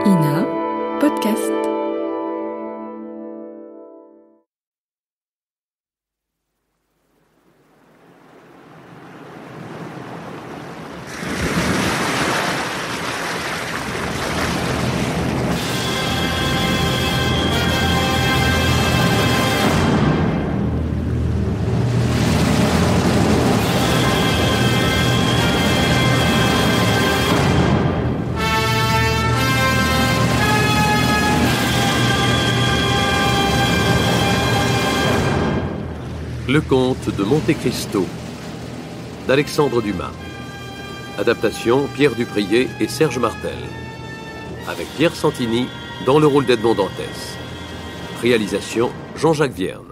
INA Podcast. Le Comte de Monte Cristo d'Alexandre Dumas. Adaptation Pierre Duprier et Serge Martel. Avec Pierre Santini dans le rôle d'Edmond Dantès. Réalisation Jean-Jacques Vierne.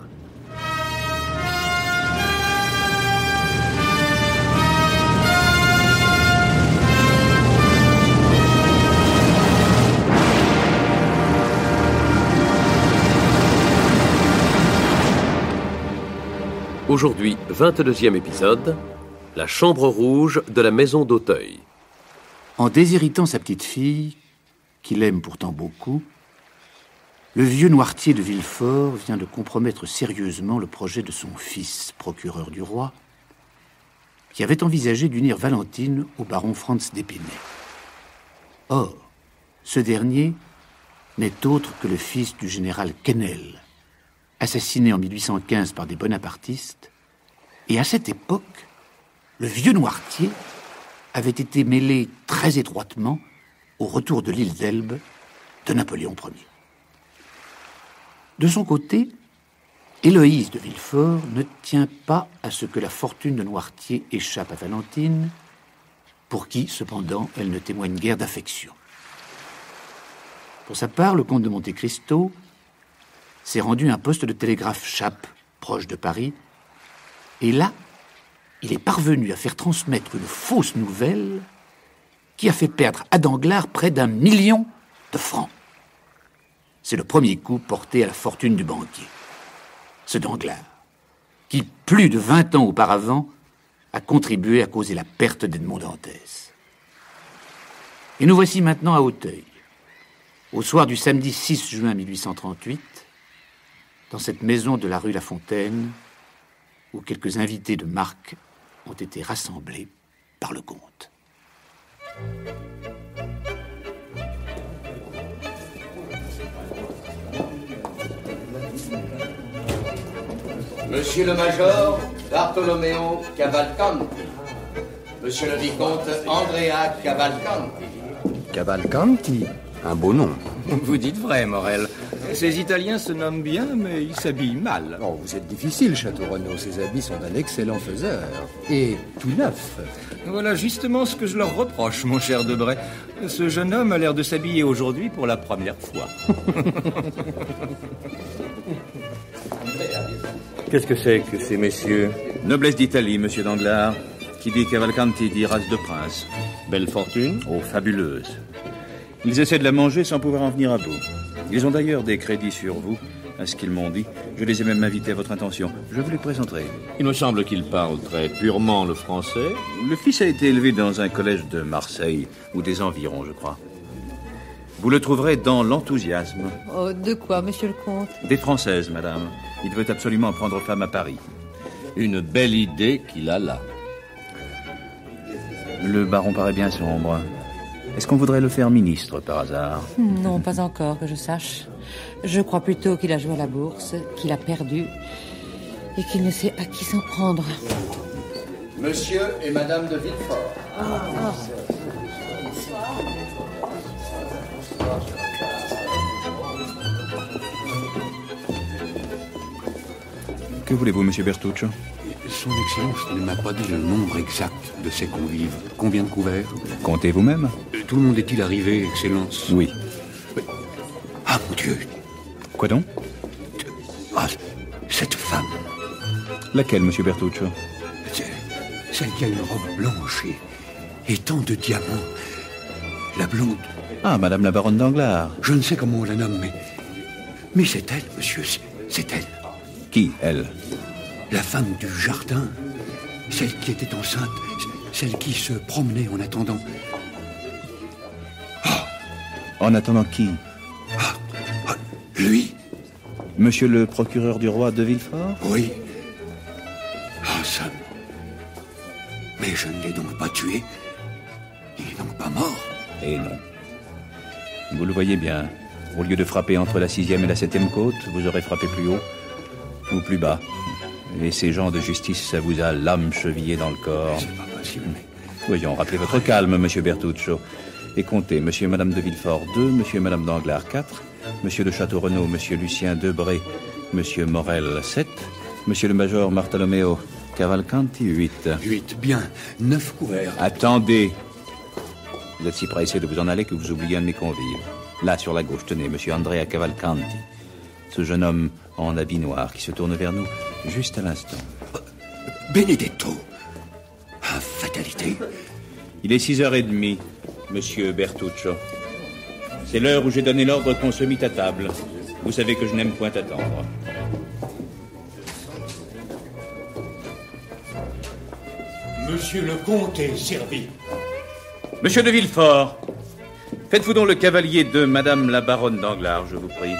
Aujourd'hui, 22e épisode, la chambre rouge de la maison d'Auteuil. En déshéritant sa petite fille, qu'il aime pourtant beaucoup, le vieux Noirtier de Villefort vient de compromettre sérieusement le projet de son fils, procureur du roi, qui avait envisagé d'unir Valentine au baron Franz d'Épinay. Or, ce dernier n'est autre que le fils du général Quesnel, assassiné en 1815 par des bonapartistes, et à cette époque, le vieux Noirtier avait été mêlé très étroitement au retour de l'île d'Elbe de Napoléon Ier. De son côté, Héloïse de Villefort ne tient pas à ce que la fortune de Noirtier échappe à Valentine, pour qui, cependant, elle ne témoigne guère d'affection. Pour sa part, le comte de Monte Cristo s'est rendu à un poste de télégraphe Chappe, proche de Paris, et là, il est parvenu à faire transmettre une fausse nouvelle qui a fait perdre à Danglars près d'1 million de francs. C'est le premier coup porté à la fortune du banquier. Ce Danglars, qui, plus de 20 ans auparavant, a contribué à causer la perte d'Edmond Dantès. Et nous voici maintenant à Auteuil, au soir du samedi 6 juin 1838, dans cette maison de la rue La Fontaine, où quelques invités de marque ont été rassemblés par le comte. Monsieur le Major Bartolomeo Cavalcanti. Monsieur le Vicomte Andrea Cavalcanti. Cavalcanti, un beau nom. Vous dites vrai, Morel. Ces Italiens se nomment bien, mais ils s'habillent mal. Oh, vous êtes difficile, Château Renaud. Ces habits sont d'un excellent faiseur. Et tout neuf. Voilà justement ce que je leur reproche, mon cher Debray. Ce jeune homme a l'air de s'habiller aujourd'hui pour la première fois. Qu'est-ce que c'est que ces messieurs? Noblesse d'Italie, monsieur Danglars. Qui dit Cavalcanti dit race de prince. Belle fortune? Oh, fabuleuse. Ils essaient de la manger sans pouvoir en venir à bout. Ils ont d'ailleurs des crédits sur vous, à ce qu'ils m'ont dit. Je les ai même invités à votre intention. Je vous les présenterai. Il me semble qu'il parle très purement le français. Le fils a été élevé dans un collège de Marseille, ou des environs, je crois. Vous le trouverez dans l'enthousiasme. Oh, de quoi, monsieur le comte? Des Françaises, madame. Il veut absolument prendre femme à Paris. Une belle idée qu'il a là. Le baron paraît bien sombre. Est-ce qu'on voudrait le faire ministre, par hasard? Non, pas encore, que je sache. Je crois plutôt qu'il a joué à la bourse, qu'il a perdu, et qu'il ne sait à qui s'en prendre. Monsieur et Madame de Villefort. Que voulez-vous, monsieur Bertuccio? Son Excellence ne m'a pas dit le nombre exact de ses convives. Combien de couverts? Comptez vous-même. Tout le monde est-il arrivé, Excellence? Oui. Ah, mon Dieu! Quoi donc? Ah, cette femme. Laquelle, monsieur Bertuccio? Celle qui a une robe blanche et tant de diamants. La blonde. Ah, madame la baronne Danglars. Je ne sais comment on la nomme, mais c'est elle, monsieur, c'est elle. Qui, elle? La femme du jardin, celle qui était enceinte, celle qui se promenait en attendant. Oh, En attendant qui? Lui? Monsieur le procureur du roi de Villefort? Oui. En somme. Mais je ne l'ai donc pas tué. Il n'est donc pas mort. Eh non. Vous le voyez bien. Au lieu de frapper entre la 6e et la 7e côte, vous aurez frappé plus haut ou plus bas. Et ces gens de justice, ça vous a l'âme chevillée dans le corps. C'est pas possible, mais... Voyons, rappelez votre calme, monsieur Bertuccio. Et comptez, monsieur et madame de Villefort 2, monsieur et madame Danglars 4, monsieur de Château-Renaud, monsieur Lucien Debré, monsieur Morel 7, monsieur le major Bartolomeo Cavalcanti 8. 8, bien. 9 couverts. Attendez. Vous êtes si pressé de vous en aller que vous oubliez un de mes convives. Là, sur la gauche, tenez, monsieur Andrea Cavalcanti. Ce jeune homme en habit noir qui se tourne vers nous juste à l'instant. Benedetto. Ah, fatalité. Il est 6h30, monsieur Bertuccio. C'est l'heure où j'ai donné l'ordre qu'on se mit à table. Vous savez que je n'aime point attendre. Monsieur le comte est servi. Monsieur de Villefort, faites-vous donc le cavalier de madame la baronne Danglars, je vous prie.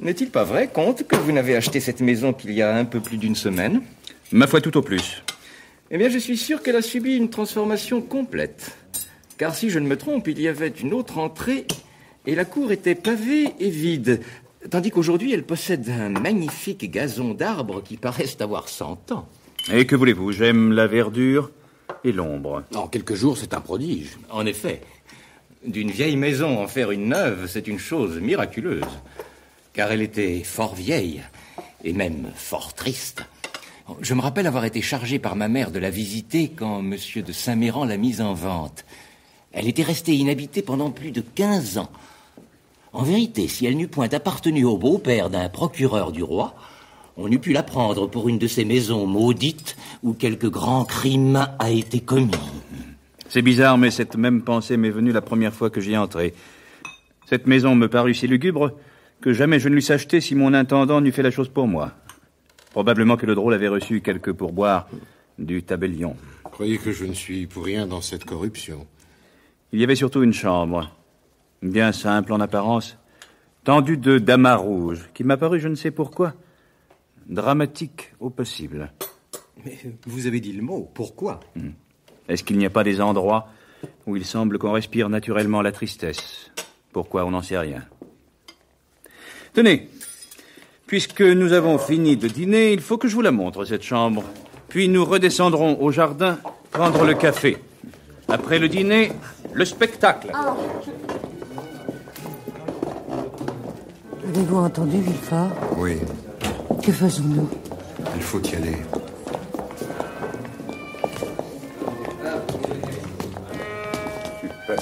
N'est-il pas vrai, comte, que vous n'avez acheté cette maison qu'il y a un peu plus d'une semaine? Ma foi, tout au plus. Eh bien, je suis sûr qu'elle a subi une transformation complète. Car si je ne me trompe, il y avait une autre entrée et la cour était pavée et vide. Tandis qu'aujourd'hui, elle possède un magnifique gazon d'arbres qui paraissent avoir 100 ans. Et que voulez-vous? J'aime la verdure et l'ombre. En quelques jours, c'est un prodige. En effet, d'une vieille maison en faire une neuve, c'est une chose miraculeuse. Car elle était fort vieille, et même fort triste. Je me rappelle avoir été chargé par ma mère de la visiter quand monsieur de Saint-Méran l'a mise en vente. Elle était restée inhabitée pendant plus de 15 ans. En vérité, si elle n'eût point appartenu au beau-père d'un procureur du roi, on eût pu la prendre pour une de ces maisons maudites où quelque grand crime a été commis. C'est bizarre, mais cette même pensée m'est venue la première fois que j'y entrai. Cette maison me parut si lugubre que jamais je ne l'eusse achetée si mon intendant n'eût fait la chose pour moi. Probablement que le drôle avait reçu quelques pourboires du tabellion. Croyez que je ne suis pour rien dans cette corruption. Il y avait surtout une chambre, bien simple en apparence, tendue de damas rouges, qui m'a paru, je ne sais pourquoi, dramatique au possible. Mais vous avez dit le mot, pourquoi? Est-ce qu'il n'y a pas des endroits où il semble qu'on respire naturellement la tristesse? Pourquoi, on n'en sait rien. Tenez, puisque nous avons fini de dîner, il faut que je vous la montre, cette chambre. Puis nous redescendrons au jardin prendre le café. Après le dîner, le spectacle. Avez-vous entendu, Villefort? Oui. Que faisons-nous? Il faut y aller. Super.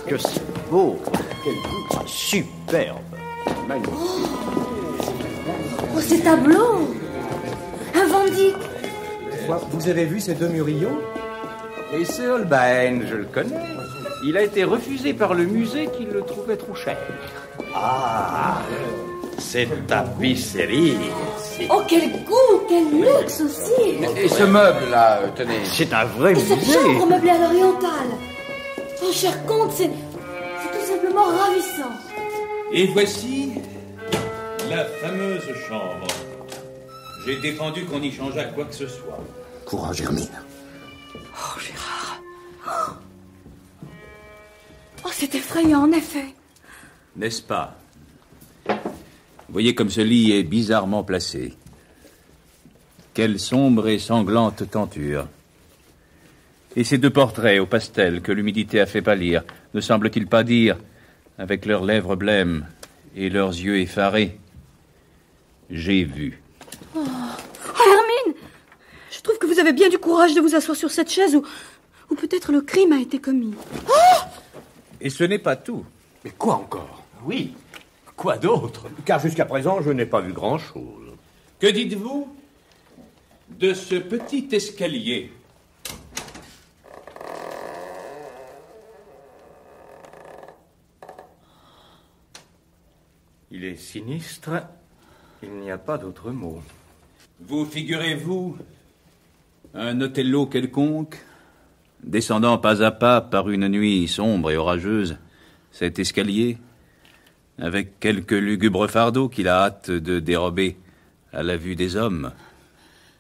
Que c'est beau. Quel goût. Superbe. Magnifique. Oh, ces tableaux! Un Van Dyck! Vous avez vu ces deux Murillo? Et ce Holbein, je le connais. Il a été refusé par le musée qui le trouvait trop cher. Ah, cette tapisserie. Oh, quel goût! Quel luxe aussi! Et ce meuble-là, tenez. C'est un vrai Et cette musée. chambre meublée à l'orientale! Oh, cher comte, c'est tout simplement ravissant! Et voici la fameuse chambre. J'ai défendu qu'on y changeât quoi que ce soit. Courage, Hermine. Oh, Gérard! Oh, c'est effrayant, en effet! N'est-ce pas? Voyez comme ce lit est bizarrement placé. Quelle sombre et sanglante tenture. Et ces deux portraits au pastel que l'humidité a fait pâlir, ne semblent-ils pas dire, avec leurs lèvres blêmes et leurs yeux effarés, j'ai vu. Oh, Hermine! Je trouve que vous avez bien du courage de vous asseoir sur cette chaise où peut-être le crime a été commis. Oh! Et ce n'est pas tout. Mais quoi encore? Oui. Quoi d'autre? Car jusqu'à présent, je n'ai pas vu grand-chose. Que dites-vous de ce petit escalier? Il est sinistre. Il n'y a pas d'autre mot. Vous figurez-vous un Othello quelconque, descendant pas à pas par une nuit sombre et orageuse cet escalier, avec quelques lugubres fardeaux qu'il a hâte de dérober à la vue des hommes,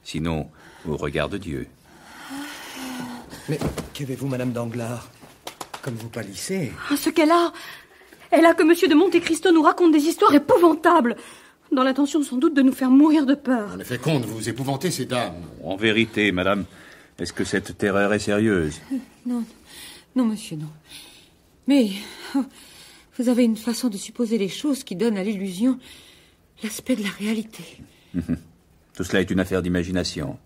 sinon au regard de Dieu. Mais qu'avez-vous, Madame Danglars? Comme vous pâlissez. Ah, ce qu'elle a! Elle a que Monsieur de Monte Cristo nous raconte des histoires épouvantables, dans l'intention sans doute de nous faire mourir de peur. En effet, comte, vous épouvantez ces dames. En vérité, madame, est-ce que cette terreur est sérieuse? Non, non, monsieur, non. Mais vous avez une façon de supposer les choses qui donne à l'illusion l'aspect de la réalité. Tout cela est une affaire d'imagination.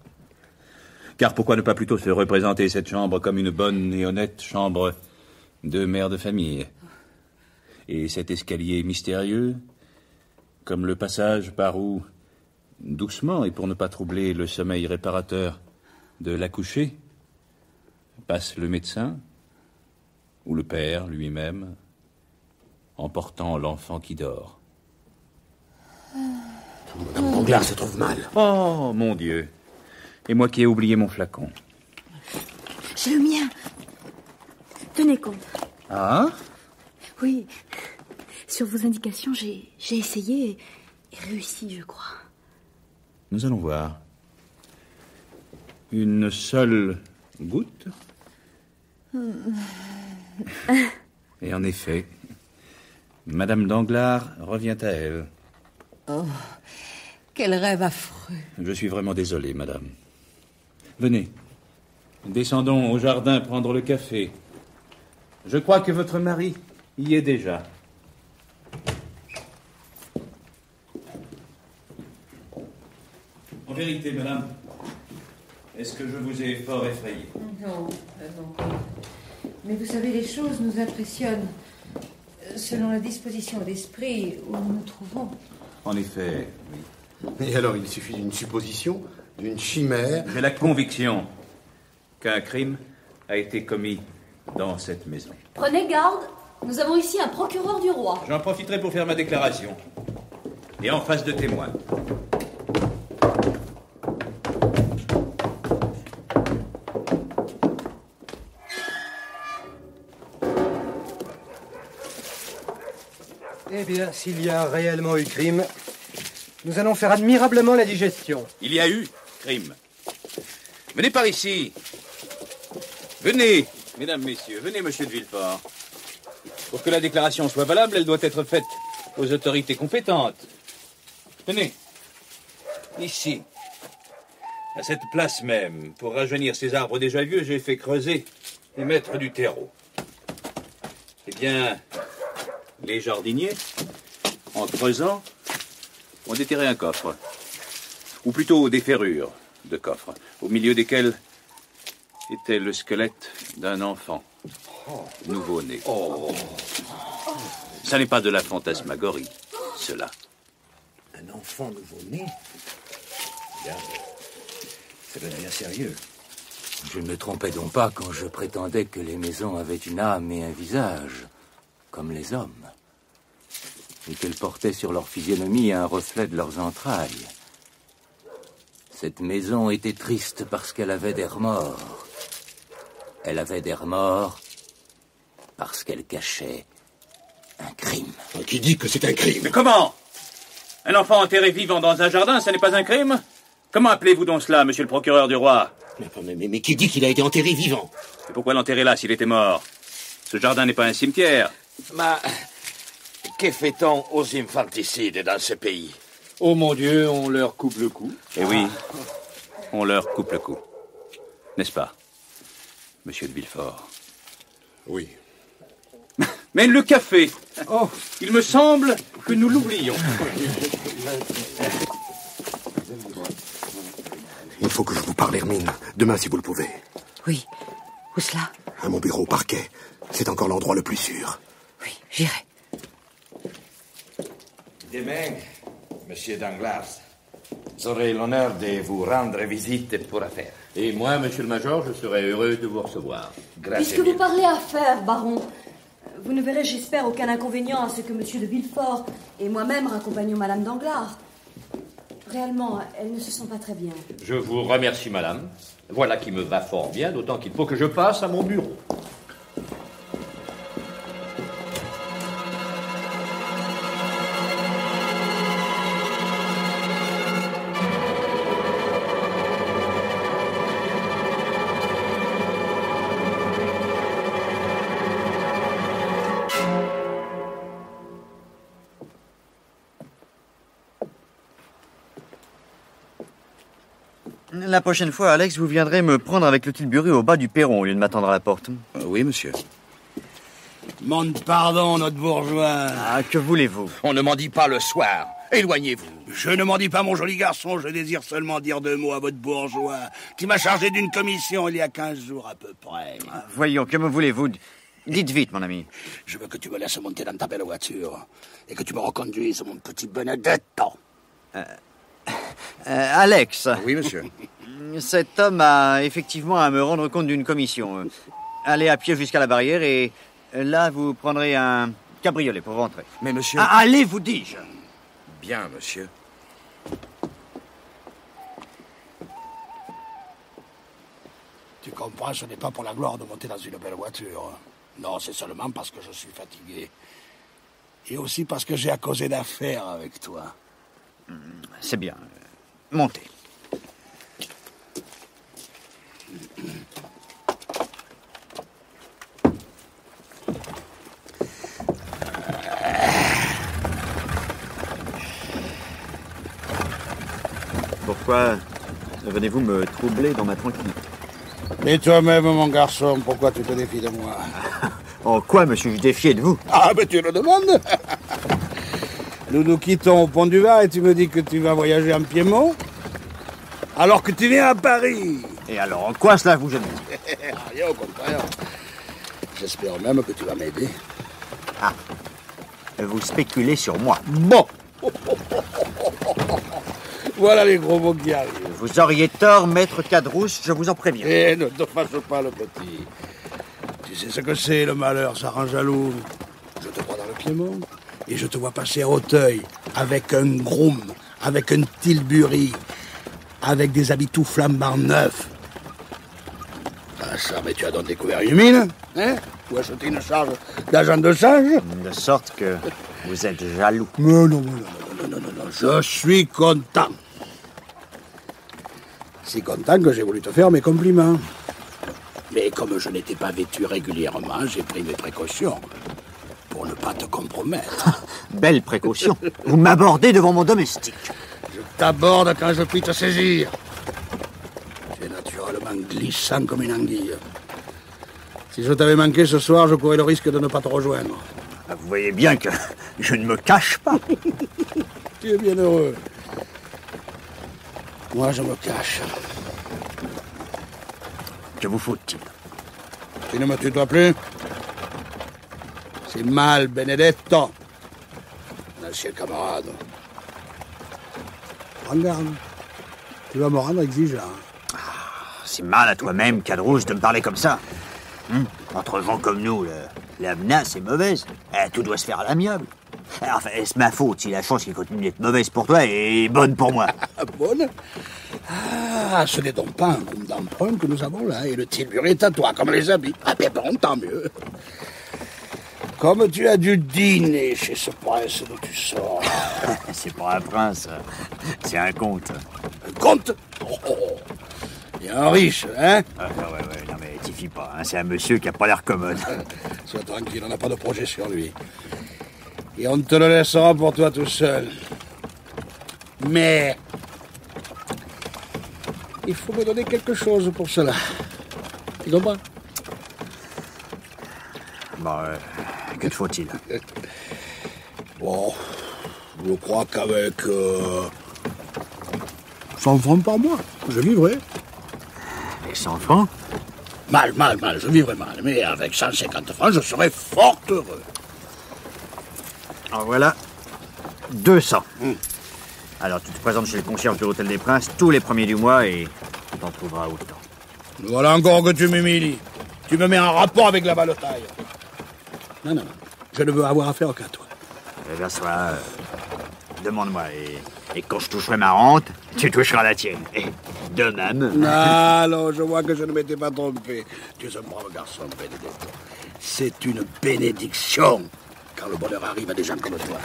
Car pourquoi ne pas plutôt se représenter cette chambre comme une bonne et honnête chambre de mère de famille? Et cet escalier mystérieux, comme le passage par où, doucement et pour ne pas troubler le sommeil réparateur de l'accouchée, passe le médecin ou le père lui-même, emportant l'enfant qui dort. Madame Danglars se trouve mal. Oh, mon Dieu! Et moi qui ai oublié mon flacon. J'ai le mien. Tenez, comte. Ah? Oui. Sur vos indications, j'ai essayé et réussi, je crois. Nous allons voir. Une seule goutte? Et en effet, Madame Danglars revient à elle. Oh, quel rêve affreux. Je suis vraiment désolé, madame. Venez, descendons au jardin prendre le café. Je crois que votre mari y est déjà. En vérité, madame, est-ce que je vous ai fort effrayé? Non, non. Mais vous savez, les choses nous impressionnent selon la disposition d'esprit où nous nous trouvons. En effet, oui. Et alors, il suffit d'une supposition, d'une chimère... J'ai la conviction qu'un crime a été commis dans cette maison. Prenez garde, nous avons ici un procureur du roi. J'en profiterai pour faire ma déclaration. Et en face de témoins. Eh bien, s'il y a réellement eu crime, nous allons faire admirablement la digestion. Il y a eu crime. Venez par ici. Venez, mesdames, messieurs, venez, monsieur de Villefort. Pour que la déclaration soit valable, elle doit être faite aux autorités compétentes. Tenez, ici, à cette place même, pour rajeunir ces arbres déjà vieux, j'ai fait creuser et mettre du terreau. Eh bien, les jardiniers, en creusant, ont déterré un coffre, ou plutôt des ferrures de coffre, au milieu desquelles était le squelette d'un enfant nouveau-né. Oh. Ça n'est pas de la fantasmagorie, cela. Un enfant nouveau-né? Regarde, ça doit être bien sérieux. Je ne me trompais donc pas quand je prétendais que les maisons avaient une âme et un visage, comme les hommes, et qu'elles portaient sur leur physionomie un reflet de leurs entrailles. Cette maison était triste parce qu'elle avait des remords. Elle avait des remords parce qu'elle cachait un crime. Qui dit que c'est un crime? Mais comment? Un enfant enterré vivant dans un jardin, ça n'est pas un crime? Comment appelez-vous donc cela, monsieur le procureur du roi? Mais qui dit qu'il a été enterré vivant? Et pourquoi l'enterrer là s'il était mort? Ce jardin n'est pas un cimetière. Mais que fait-on aux infanticides dans ce pays? Oh mon Dieu, on leur coupe le cou. Eh oui, on leur coupe le cou. N'est-ce pas, monsieur de Villefort? Oui. Mais le café, oh, il me semble que nous l'oublions. Il faut que je vous parle, Hermine. Demain, si vous le pouvez. Oui. Où cela? À mon bureau au parquet. C'est encore l'endroit le plus sûr. Oui, j'irai. Demain, monsieur Danglars, j'aurai l'honneur de vous rendre visite pour affaires. Et moi, monsieur le major, je serai heureux de vous recevoir. Puisque vous parlez affaires, baron, vous ne verrez, j'espère, aucun inconvénient à ce que monsieur de Villefort et moi-même raccompagnions madame Danglars. Réellement, elle ne se sent pas très bien. Je vous remercie, madame. Voilà qui me va fort bien, d'autant qu'il faut que je passe à mon bureau. La prochaine fois, Alex, vous viendrez me prendre avec le tilbury au bas du perron au lieu de m'attendre à la porte. Oui, monsieur. Demande pardon, notre bourgeois. Ah, que voulez-vous? On ne m'en dit pas le soir. Éloignez-vous. Je ne m'en dis pas, mon joli garçon. Je désire seulement dire 2 mots à votre bourgeois, qui m'a chargé d'une commission il y a 15 jours à peu près. Voyons, que me voulez-vous? Dites vite, mon ami. Je veux que tu me laisses monter dans ta belle voiture et que tu me reconduises, mon petit Benedetto. Alex. Oui, monsieur. Cet homme a effectivement à me rendre compte d'une commission. Allez à pied jusqu'à la barrière et là, vous prendrez un cabriolet pour rentrer. Mais monsieur... allez, vous dis-je. Bien, monsieur. Tu comprends, ce n'est pas pour la gloire de monter dans une belle voiture. Non, c'est seulement parce que je suis fatigué. Et aussi parce que j'ai à causer d'affaires avec toi. C'est bien. Montez. Pourquoi venez-vous me troubler dans ma tranquillité? Et toi-même, mon garçon, pourquoi tu te défies de moi? En quoi me suis-je défié de vous? Ah, mais tu le demandes. Nous nous quittons au pont du Var et tu me dis que tu vas voyager en Piémont alors que tu viens à Paris. Et alors, en quoi cela vous gêne? Rien, au contraire. J'espère même que tu vas m'aider. Ah, vous spéculez sur moi. Bon. Voilà les gros mots qui arrivent. Vous auriez tort, maître Cadrousse, je vous en préviens. Eh, ne te fâche pas, le petit. Tu sais ce que c'est, le malheur, ça rend jaloux. Je te vois dans le Piémont et je te vois passer à Auteuil avec un groom, avec un tilbury, avec des habits tout flambants neufs. Ah ça, mais tu as donc découvert une mine, hein? Ou acheté une charge d'agent de change? De sorte que vous êtes jaloux. Non, je suis content. Si content que j'ai voulu te faire mes compliments. Mais comme je n'étais pas vêtu régulièrement, j'ai pris mes précautions pour ne pas te compromettre. Belle précaution. Vous m'abordez devant mon domestique. Je t'aborde quand je puis te saisir. Tu es naturellement glissant comme une anguille. Si je t'avais manqué ce soir, je courais le risque de ne pas te rejoindre. Vous voyez bien que je ne me cache pas. Tu es bien heureux. Moi, je me cache. Que vous faut-il? Tu ne me tutoies plus? C'est mal, Benedetto. Mon ancien camarade. Prends garde. Tu vas me rendre exigeant. C'est mal à toi-même, Cadrousse, de me parler comme ça. Entre gens comme nous, la menace est mauvaise. Tout doit se faire à l'amiable. Enfin, est-ce ma faute si la chance qui continue d'être mauvaise pour toi est bonne pour moi? Bonne? Ah, ce n'est donc pas un groupe d'emprunt que nous avons là, et le tilbury est à toi, comme les habits. Ah, ben bon, tant mieux. Comme tu as dû dîner chez ce prince dont tu sors. C'est pas un prince, c'est un comte. Un comte? Il y a un riche, hein? Ouais, non mais t'y fie pas, hein, c'est un monsieur qui a pas l'air commode. Sois tranquille, on n'a pas de projet sur lui. Et on te le laissera pour toi tout seul. Mais il faut me donner quelque chose pour cela. Tu comprends? Bon, que te faut-il? Bon, je crois qu'avec 100 francs par mois, je vivrai. Avec 100 francs? Mal, je vivrai mal. Mais avec 150 francs, je serai fort heureux. Alors voilà, 200. Alors tu te présentes chez le concierge de l'Hôtel des Princes tous les premiers du mois et tu t'en trouveras autant. Voilà encore que tu m'humilies. Tu me mets en rapport avec la balotaille. Non. Je ne veux avoir affaire qu'à toi. Eh bien, soit... demande-moi, et quand je toucherai ma rente, tu toucheras la tienne. Et de même... Alors, je vois que je ne m'étais pas trompé. Tu es un brave garçon, Benedetto. C'est une bénédiction quand le bonheur arrive à des gens comme toi.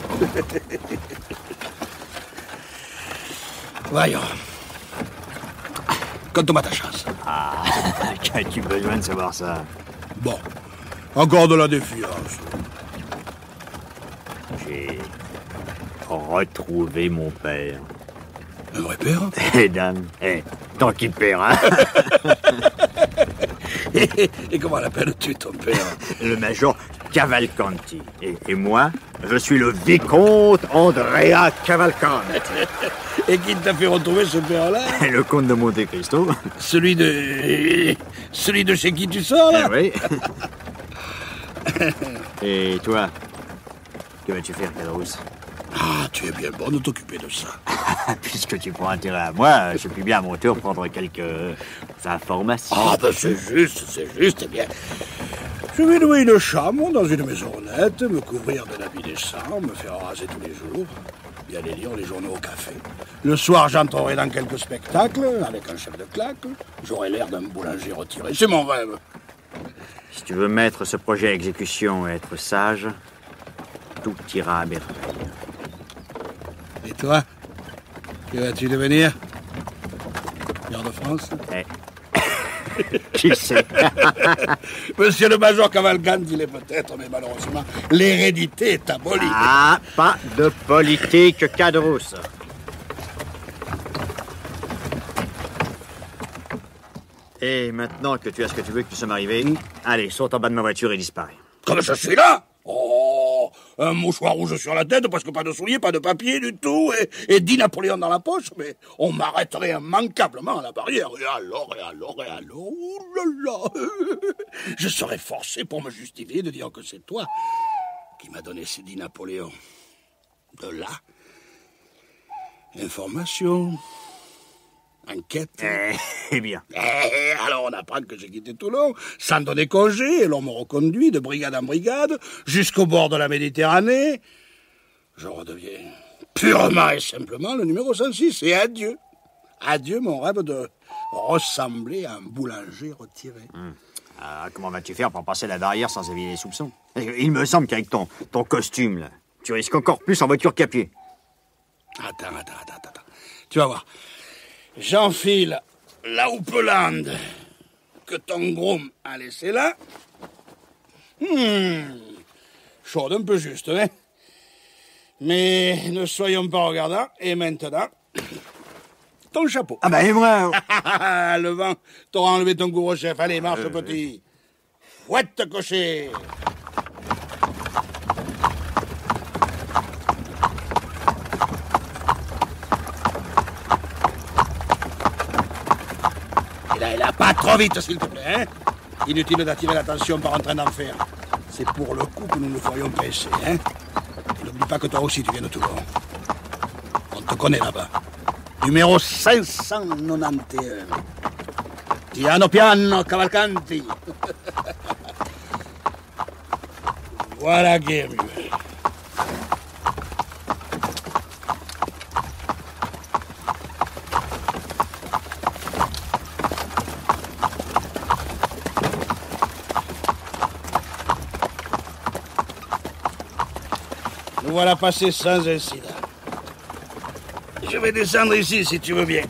Voyons. Compte-moi ta chance. Ah, qu'as-tu besoin de savoir ça? Bon, encore de la défiance. J'ai retrouvé mon père. Un vrai père? Eh, dame, tant qu'il perd, hein. Et comment l'appelles-tu, ton père? Le major Cavalcanti. Et moi, je suis le vicomte Andrea Cavalcanti. Et qui t'a fait retrouver ce père-là? Le comte de Monte Cristo. Celui de chez qui tu sors, là? Oui. Et toi, que vas-tu faire, Caderousse? Ah, tu es bien bon de t'occuper de ça. Puisque tu prends intérêt à moi, je puis bien à mon tour prendre quelques informations. Ah, ben c'est juste, eh bien. Je vais louer une chambre dans une maison honnête, me couvrir d'un habit décent, me faire raser tous les jours, et aller lire les journaux au café. Le soir, j'entrerai dans quelques spectacles, avec un chef de claque. J'aurai l'air d'un boulanger retiré. C'est mon rêve. Si tu veux mettre ce projet à exécution et être sage, tout ira à merveille. Et toi, que vas-tu devenir? Maire de France? Qui sait? Monsieur le major Cavalcanti, il est peut-être, mais malheureusement, l'hérédité est abolie. Ah, pas de politique, Caderousse. Et maintenant que tu as ce que tu veux que nous sommes arrivés, allez, saute en bas de ma voiture et disparais. Comme je suis là? Oh, un mouchoir rouge sur la tête, parce que pas de souliers, pas de papier du tout, et 10 Napoléons dans la poche, mais on m'arrêterait immanquablement à la barrière. Et alors, oh là là, je serais forcé pour me justifier de dire que c'est toi qui m'as donné ces 10 Napoléons. De là, information, enquête. Eh bien. Alors on apprend que j'ai quitté Toulon, sans donner congé, et l'on me reconduit de brigade en brigade, jusqu'au bord de la Méditerranée. Je redeviens purement et simplement le numéro 106, et adieu. Adieu mon rêve de ressembler à un boulanger retiré. Comment vas-tu faire pour passer la barrière sans éveiller les soupçons? Il me semble qu'avec ton costume, là, tu risques encore plus en voiture qu'à pied. Attends. Tu vas voir. J'enfile la houppelande que ton groom a laissée là. Chaude un peu juste, hein? Mais ne soyons pas regardants. Et maintenant, ton chapeau. Ah ben et moi? Le vent t'aura enlevé ton couvre-chef. Allez, marche petit. Fouette cocher. Et là, pas trop vite, s'il te plaît, hein? Inutile d'attirer l'attention par un train d'enfer. C'est pour le coup que nous nous ferions presser, hein? Et n'oublie pas que toi aussi, tu viens de Toulon. On te connaît là-bas. Numéro 591. Piano piano, Cavalcanti. Voilà qui est mieux. Nous voilà passés sans incident. Je vais descendre ici, si tu veux bien.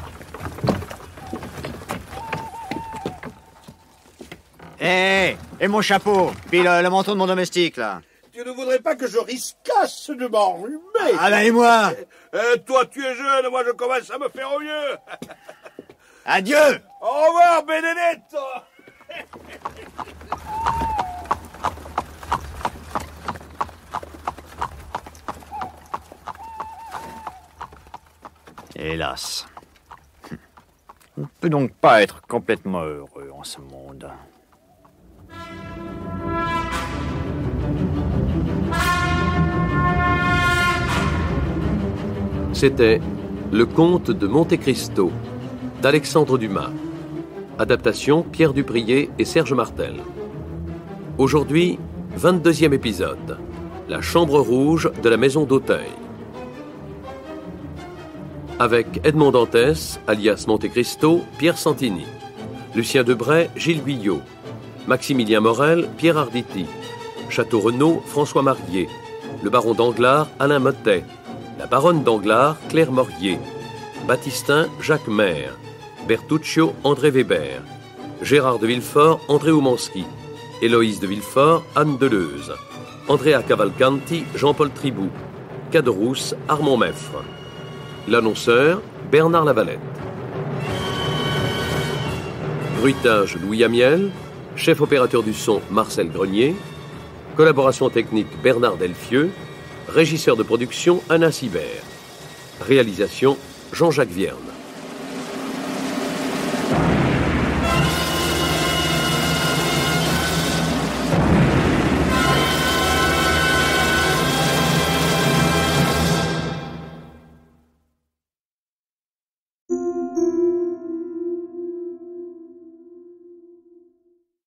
Et mon chapeau, puis le manteau de mon domestique, là. Tu ne voudrais pas que je risquasse de m'enrhumer? Ah ben et moi? Toi, tu es jeune, moi je commence à me faire au mieux. Adieu. Au revoir, Benedetto. Hélas. On ne peut donc pas être complètement heureux en ce monde. C'était Le comte de Monte Cristo d'Alexandre Dumas. Adaptation Pierre Duprier et Serge Martel. Aujourd'hui, 22e épisode. La chambre rouge de la maison d'Auteuil. Avec Edmond Dantès, alias Monte Cristo, Pierre Santini. Lucien Debray, Gilles Guyot. Maximilien Morel, Pierre Arditi. Château Renaud, François Marier. Le baron Danglars, Alain Mottet. La baronne Danglars, Claire Morier. Baptistin, Jacques Maire. Bertuccio, André Weber. Gérard de Villefort, André Oumanski. Héloïse de Villefort, Anne Deleuze. Andrea Cavalcanti, Jean-Paul Tribou. Caderousse, Armand Meffre. L'annonceur, Bernard Lavalette. Bruitage, Louis Amiel. Chef opérateur du son, Marcel Grenier. Collaboration technique, Bernard Delfieux. Régisseur de production, Anna Sibert. Réalisation, Jean-Jacques Vierne.